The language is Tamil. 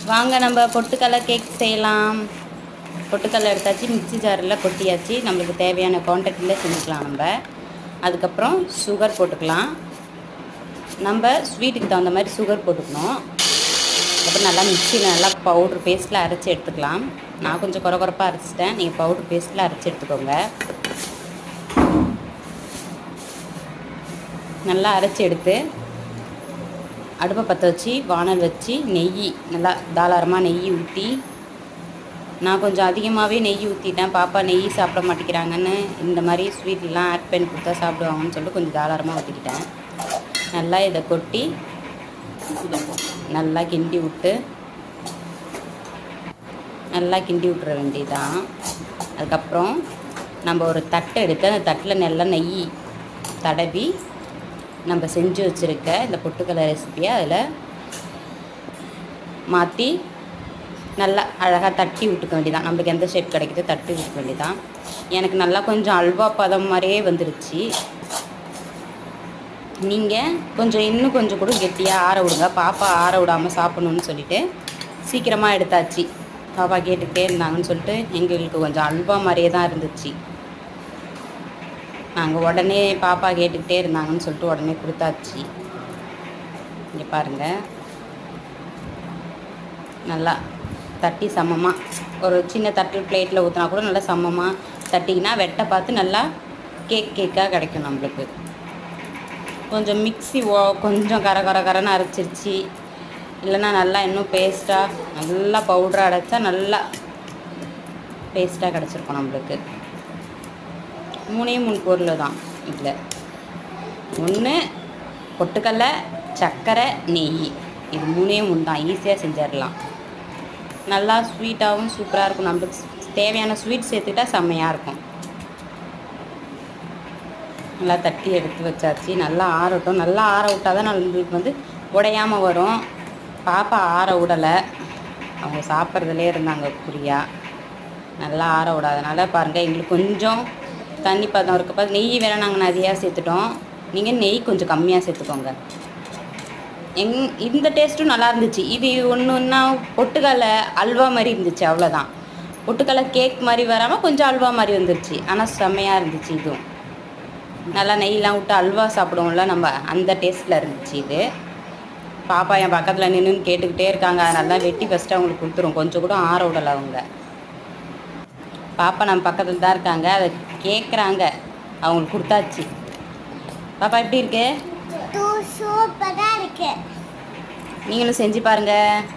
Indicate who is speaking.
Speaker 1: வாங்க நம்ம பொட்டுக்கடலை கேக் செய்யலாம். பொட்டுக்கடலை எடுத்தாச்சு, மிக்ஸி ஜாரில் கொட்டியாச்சு. நம்மளுக்கு தேவையான குவான்டிட்டியில் செஞ்சுக்கலாம். நம்ம அதுக்கப்புறம் சுகர் போட்டுக்கலாம். நம்ம ஸ்வீட்டுக்கு தகுந்த மாதிரி சுகர் போட்டுக்கணும். அப்புறம் நல்லா மிக்ஸியில் நல்லா பவுட்ரு பேஸ்ட்டில் அரைச்சி எடுத்துக்கலாம். நான் கொஞ்சம் குறப்பாக அரைச்சிட்டேன், நீங்கள் பவுட்ரு பேஸ்ட்டில் அரைச்சி எடுத்துக்கோங்க. நல்லா அரைச்சி எடுத்து அடுப்பை பற்ற வச்சு வானல் வச்சு நெய் நல்லா தாராளமாக நெய் ஊற்றி, நான் கொஞ்சம் அதிகமாகவே நெய் ஊற்றிட்டேன். பாப்பா நெய் சாப்பிட மாட்டேங்கிறாங்கன்னு இந்த மாதிரி ஸ்வீட்லாம் ஆட் பண்ணி கொடுத்தா சாப்பிடுவாங்கன்னு சொல்லிட்டு கொஞ்சம் தாராளமாக ஊற்றிக்கிட்டேன். நல்லா இதை கொட்டி நல்லா கிண்டி விட்டுற வேண்டியதான். அதுக்கப்புறம் நம்ம ஒரு தட்டை எடுத்து அந்த தட்டில் நல்லா நெய் தடவி நம்ம செஞ்சு வச்சுருக்க இந்த பொட்டுக்கடலை ரெசிப்பியை அதில் மாற்றி நல்லா அழகாக தட்டி விட்டுக்க வேண்டியதான். நம்மளுக்கு எந்த ஷேப் கிடைக்குதோ தட்டி விட்டுக்க வேண்டியதான். எனக்கு நல்லா கொஞ்சம் அல்வா பதம் மாதிரியே வந்துருச்சு. நீங்கள் இன்னும் கொஞ்சம் கூட கெட்டியாக ஆற விடுங்க. பாப்பா ஆற விடாமல் சாப்பிட்ணுன்னு சொல்லிவிட்டு சீக்கிரமாக எடுத்தாச்சு. பாப்பா கேட்டுக்கிட்டே இருந்தாங்கன்னு சொல்லிட்டு எங்களுக்கு கொஞ்சம் அல்வா மாதிரியே தான் இருந்துச்சு. நாங்கள் உடனே பாப்பா கேட்டுக்கிட்டே இருந்தாங்கன்னு சொல்லிட்டு உடனே கொடுத்தாச்சு. இங்கே பாருங்கள், நல்லா தட்டி சமமாக ஒரு சின்ன தட்டு பிளேட்டில் ஊற்றினா கூட நல்லா சமமாக தட்டிங்கன்னா வெட்டை பார்த்து நல்லா கேக்காக கிடைக்கும் நம்மளுக்கு. கொஞ்சம் மிக்ஸி கொஞ்சம் கரன்னு அரைச்சிருச்சு, இல்லைன்னா நல்லா இன்னும் பேஸ்ட்டாக நல்லா பவுடராக அடைச்சா நல்லா பேஸ்ட்டாக கிடச்சிருக்கும் நம்மளுக்கு. 3 பொருள் தான் இதில். ஒன்று பொட்டுக்கடலை, சர்க்கரை, நெய். இது 3 தான், ஈஸியாக செஞ்சிடலாம். நல்லா ஸ்வீட்டாகவும் சூப்பராக இருக்கும். நம்மளுக்கு தேவையான ஸ்வீட் சேர்த்துக்கிட்டா செம்மையாக இருக்கும். நல்லா தட்டி எடுத்து வச்சாச்சு. நல்லா ஆறட்டும். நல்லா ஆற விட்டால் தான் நம்மளுக்கு உடையாமல் வரும். பாப்பா ஆற விடலை, அவங்க சாப்பிட்றதுலே இருந்தாங்க குறியா. நல்லா ஆற விடாதனால பாருங்கள், எங்களுக்கு கொஞ்சம் தண்ணி பதம் இருக்கப்போ நெய் வேணால் நாங்கள் நிறையா சேர்த்துட்டோம். நீங்கள் நெய் கொஞ்சம் கம்மியாக சேர்த்துக்கோங்க. இந்த டேஸ்ட்டும் நல்லா இருந்துச்சு. இது ஒன்றுன்னா பொட்டுக்கடலை அல்வா மாதிரி இருந்துச்சு, அவ்வளோதான். பொட்டுக்கடலை கேக் மாதிரி வராமல் கொஞ்சம் அல்வா மாதிரி வந்துருச்சு. ஆனால் செம்மையாக இருந்துச்சு. இதுவும் நல்லா நெய்லாம் விட்டு அல்வா சாப்பிடுவோம்ல நம்ம, அந்த டேஸ்ட்டில் இருந்துச்சு இது. பாப்பா என் பக்கத்தில் நின்றுன்னு கேட்டுக்கிட்டே இருக்காங்க. அதனால தான் வெட்டி ஃபஸ்ட்டு அவங்களுக்கு கொடுத்துரும். கொஞ்சம் கூட ஆற விடலை அவங்க. பாப்பா நம்ம பக்கத்தில் தான் இருக்காங்க, அதை கேட்குறாங்க. அவங்களுக்கு கொடுத்தாச்சு. பாப்பா எப்படி இருக்கு?
Speaker 2: சூப்பராக இருக்கு.
Speaker 1: நீங்களும் செஞ்சு பாருங்கள்.